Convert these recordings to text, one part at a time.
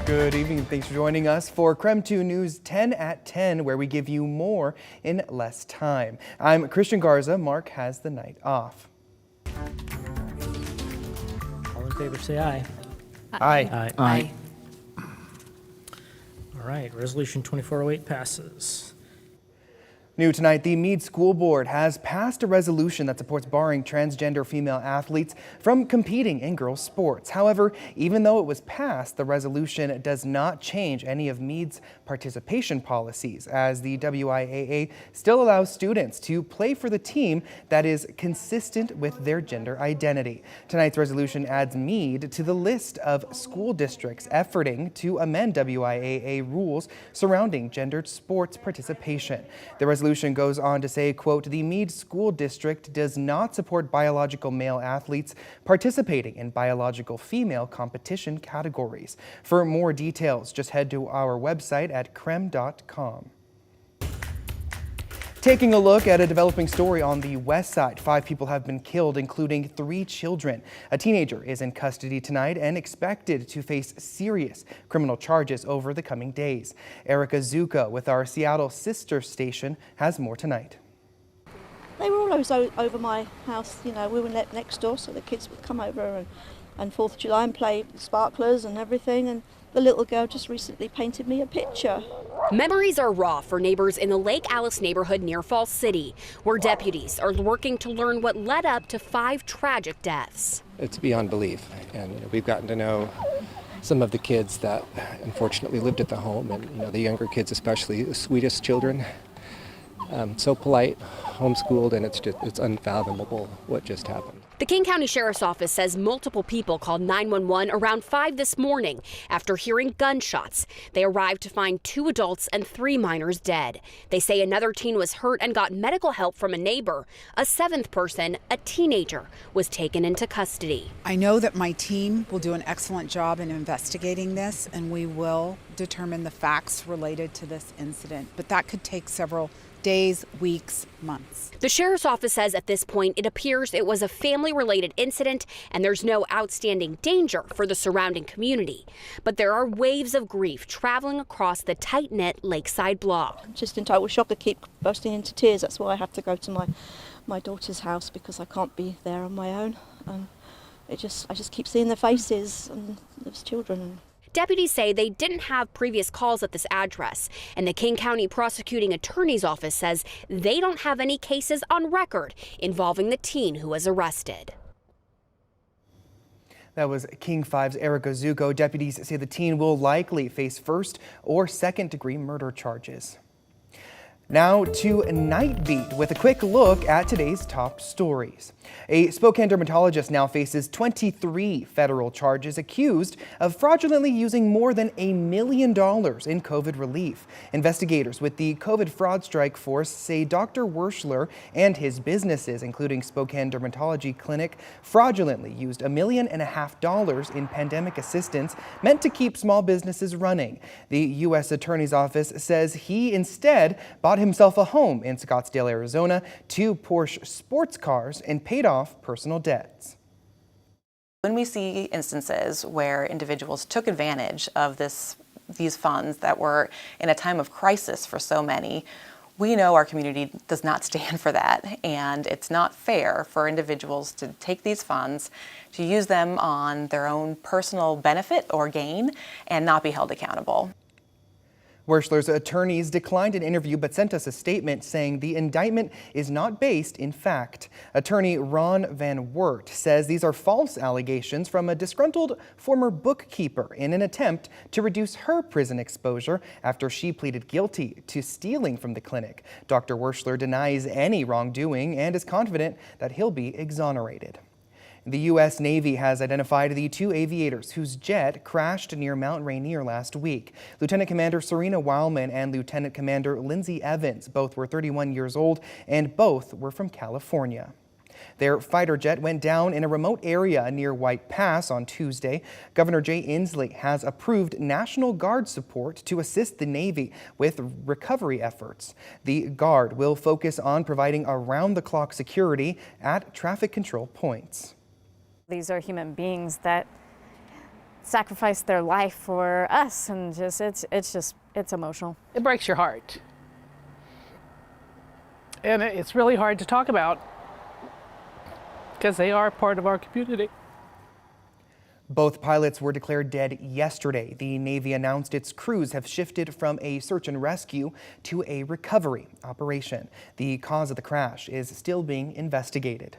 Good evening. Thanks for joining us for KREM 2 News 10 at 10, where we give you more in less time. I'm Christian Garza. Mark has the night off. All in favor, say aye. Aye. Aye. All right, Resolution 2408 passes. New tonight, the Meade School Board has passed a resolution that supports barring transgender female athletes from competing in girls' sports. However, even though it was passed, the resolution does not change any of Meade's participation policies, as the WIAA still allows students to play for the team that is consistent with their gender identity. Tonight's resolution adds Meade to the list of school districts efforting to amend WIAA rules surrounding gendered sports participation. The resolution goes on to say, quote, "The Meade School District does not support biological male athletes participating in biological female competition categories." For more details, just head to our website at krem.com. Taking a look at a developing story on the west side, 5 people have been killed, including 3 children. A teenager is in custody tonight and expected to face serious criminal charges over the coming days. Erica Zuko with our Seattle sister station has more tonight. They were always over my house, you know, we were next door, so the kids would come over and 4th of July and play sparklers and everything, and the little girl just recently painted me a picture. Memories are raw for neighbors in the Lake Alice neighborhood near Falls City, where deputies are working to learn what led up to 5 tragic deaths. It's beyond belief, and we've gotten to know some of the kids that unfortunately lived at the home, and the younger kids especially, the sweetest children, so polite, homeschooled, and it's unfathomable what just happened. The King County Sheriff's Office says multiple people called 911 around 5 this morning after hearing gunshots. They arrived to find 2 adults and 3 minors dead. They say another teen was hurt and got medical help from a neighbor. A 7th person, a teenager, was taken into custody. I know that my team will do an excellent job in investigating this, and we will determine the facts related to this incident, but that could take several days, weeks, months. The Sheriff's Office says at this point it appears it was a family-related incident and there's no outstanding danger for the surrounding community. But there are waves of grief traveling across the tight-knit Lakeside block. Just in total shock, I keep bursting into tears. That's why I have to go to my daughter's house, because I can't be there on my own. And I just keep seeing their faces and those children. Deputies say they didn't have previous calls at this address, and the King County Prosecuting Attorney's Office says they don't have any cases on record involving the teen who was arrested. That was King 5's Erica Zuko. Deputies say the teen will likely face 1st or 2nd-degree murder charges. Now to Nightbeat with a quick look at today's top stories. A Spokane dermatologist now faces 23 federal charges, accused of fraudulently using more than $1 million in COVID relief. Investigators with the COVID fraud strike force say Dr. Werschler and his businesses, including Spokane Dermatology Clinic, fraudulently used $1.5 million in pandemic assistance meant to keep small businesses running. The U.S. Attorney's Office says he instead bought himself a home in Scottsdale, Arizona, 2 Porsche sports cars, and paid off personal debts. When we see instances where individuals took advantage of these funds that were in a time of crisis for so many, we know our community does not stand for that, and it's not fair for individuals to take these funds, to use them on their own personal benefit or gain, and not be held accountable. Werschler's attorneys declined an interview but sent us a statement saying the indictment is not based in fact. Attorney Ron Van Wert says these are false allegations from a disgruntled former bookkeeper in an attempt to reduce her prison exposure after she pleaded guilty to stealing from the clinic. Dr. Werschler denies any wrongdoing and is confident that he'll be exonerated. The U.S. Navy has identified the 2 aviators whose jet crashed near Mount Rainier last week. Lieutenant Commander Serena Wildman and Lieutenant Commander Lindsay Evans, both were 31 years old and both were from California. Their fighter jet went down in a remote area near White Pass on Tuesday. Governor Jay Inslee has approved National Guard support to assist the Navy with recovery efforts. The Guard will focus on providing around-the-clock security at traffic control points. These are human beings that sacrificed their life for us, and just it's emotional. It breaks your heart. And it's really hard to talk about because they are part of our community. Both pilots were declared dead yesterday. The Navy announced its crews have shifted from a search and rescue to a recovery operation. The cause of the crash is still being investigated.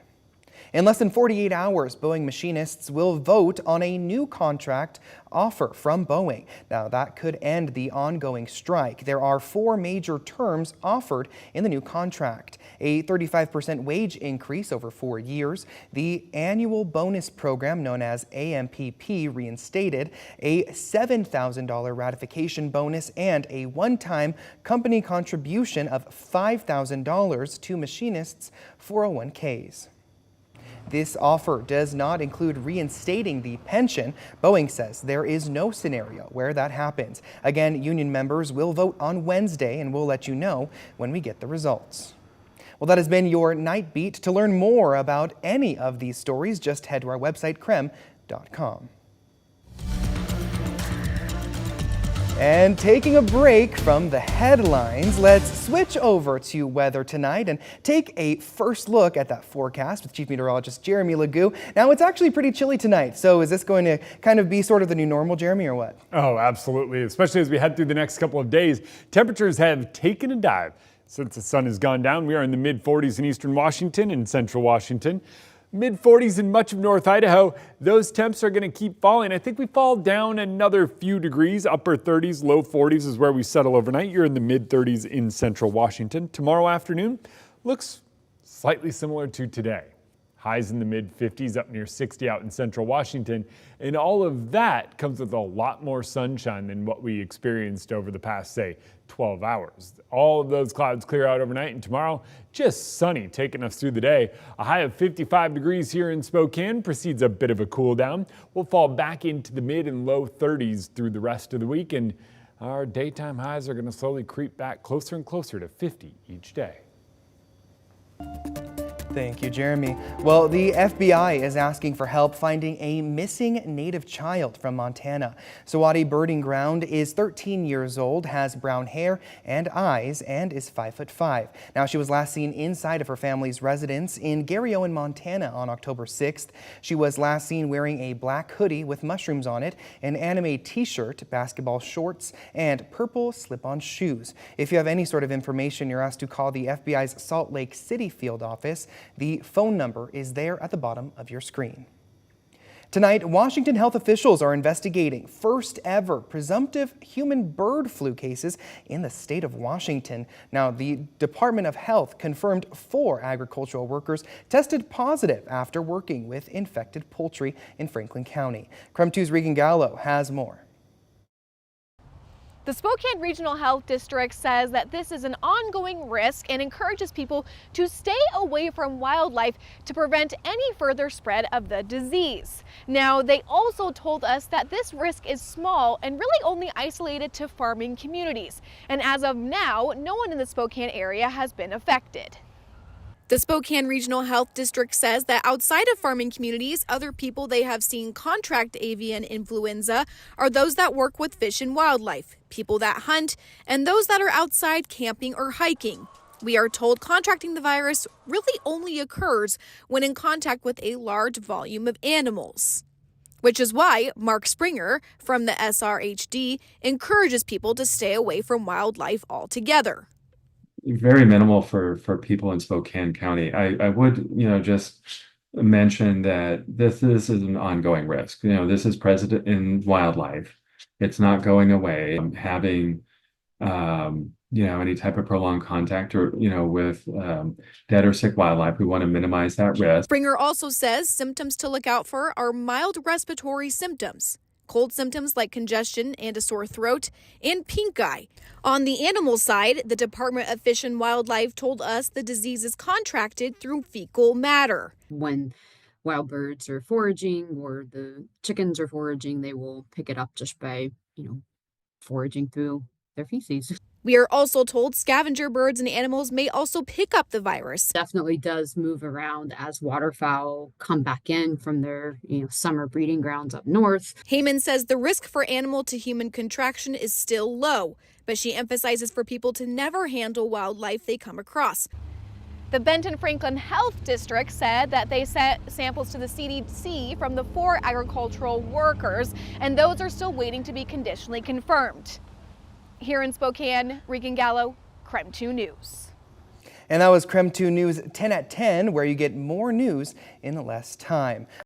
In less than 48 hours, Boeing machinists will vote on a new contract offer from Boeing. Now, that could end the ongoing strike. There are 4 major terms offered in the new contract: a 35% wage increase over 4 years, the annual bonus program known as AMPP reinstated, a $7,000 ratification bonus, and a one-time company contribution of $5,000 to machinists' 401ks. This offer does not include reinstating the pension. Boeing says there is no scenario where that happens. Again, union members will vote on Wednesday, and we'll let you know when we get the results. Well, that has been your Night Beat. To learn more about any of these stories, just head to our website, KREM.com. And taking a break from the headlines, let's switch over to weather tonight and take a first look at that forecast with Chief Meteorologist Jeremy Legoo. Now, it's actually pretty chilly tonight, so is this going to kind of be sort of the new normal, Jeremy, or what? Oh, absolutely, especially as we head through the next couple of days. Temperatures have taken a dive since the sun has gone down. We are in the mid-40s in eastern Washington and central Washington. Mid-40s in much of North Idaho. Those temps are going to keep falling. I think we fall down another few degrees. Upper 30s, low 40s is where we settle overnight. You're in the mid-30s in central Washington. Tomorrow afternoon looks slightly similar to today. Highs in the mid-50s, up near 60 out in central Washington. And all of that comes with a lot more sunshine than what we experienced over the past, say, 12 hours. All of those clouds clear out overnight, and tomorrow, just sunny, taking us through the day. A high of 55 degrees here in Spokane precedes a bit of a cool down. We'll fall back into the mid and low 30s through the rest of the week, and our daytime highs are going to slowly creep back closer and closer to 50 each day. Thank you, Jeremy. Well, the FBI is asking for help finding a missing native child from Montana. Sawadee Birding Ground is 13 years old, has brown hair and eyes, and is 5'5". Now, she was last seen inside of her family's residence in Garryowen, Montana on October 6th. She was last seen wearing a black hoodie with mushrooms on it, an anime t-shirt, basketball shorts, and purple slip-on shoes. If you have any sort of information, you're asked to call the FBI's Salt Lake City field office. The phone number is there at the bottom of your screen. Tonight, Washington health officials are investigating first ever presumptive human bird flu cases in the state of Washington. Now, the Department of Health confirmed 4 agricultural workers tested positive after working with infected poultry in Franklin County. KREM 2's Regan Gallo has more. The Spokane Regional Health District says that this is an ongoing risk and encourages people to stay away from wildlife to prevent any further spread of the disease. Now, they also told us that this risk is small and really only isolated to farming communities. And as of now, no one in the Spokane area has been affected. The Spokane Regional Health District says that outside of farming communities, other people they have seen contract avian influenza are those that work with fish and wildlife, people that hunt, and those that are outside camping or hiking. We are told contracting the virus really only occurs when in contact with a large volume of animals. Which is why Mark Springer from the SRHD encourages people to stay away from wildlife altogether. Very minimal for people in Spokane County. I would, just mention that this is an ongoing risk. This is present in wildlife. It's not going away. Having, any type of prolonged contact or, with dead or sick wildlife, we want to minimize that risk. Springer also says symptoms to look out for are mild respiratory symptoms, cold symptoms like congestion and a sore throat, and pink eye. On the animal side, the Department of Fish and Wildlife told us the disease is contracted through fecal matter. When wild birds are foraging or the chickens are foraging, they will pick it up just by, foraging through their feces. We are also told scavenger birds and animals may also pick up the virus. Definitely does move around as waterfowl come back in from their summer breeding grounds up north. Heyman says the risk for animal to human contraction is still low, but she emphasizes for people to never handle wildlife they come across. The Benton Franklin Health District said that they sent samples to the CDC from the 4 agricultural workers, and those are still waiting to be conditionally confirmed. Here in Spokane, Regan Gallo, KREM 2 News. And that was KREM 2 News 10 at 10, where you get more news in less time.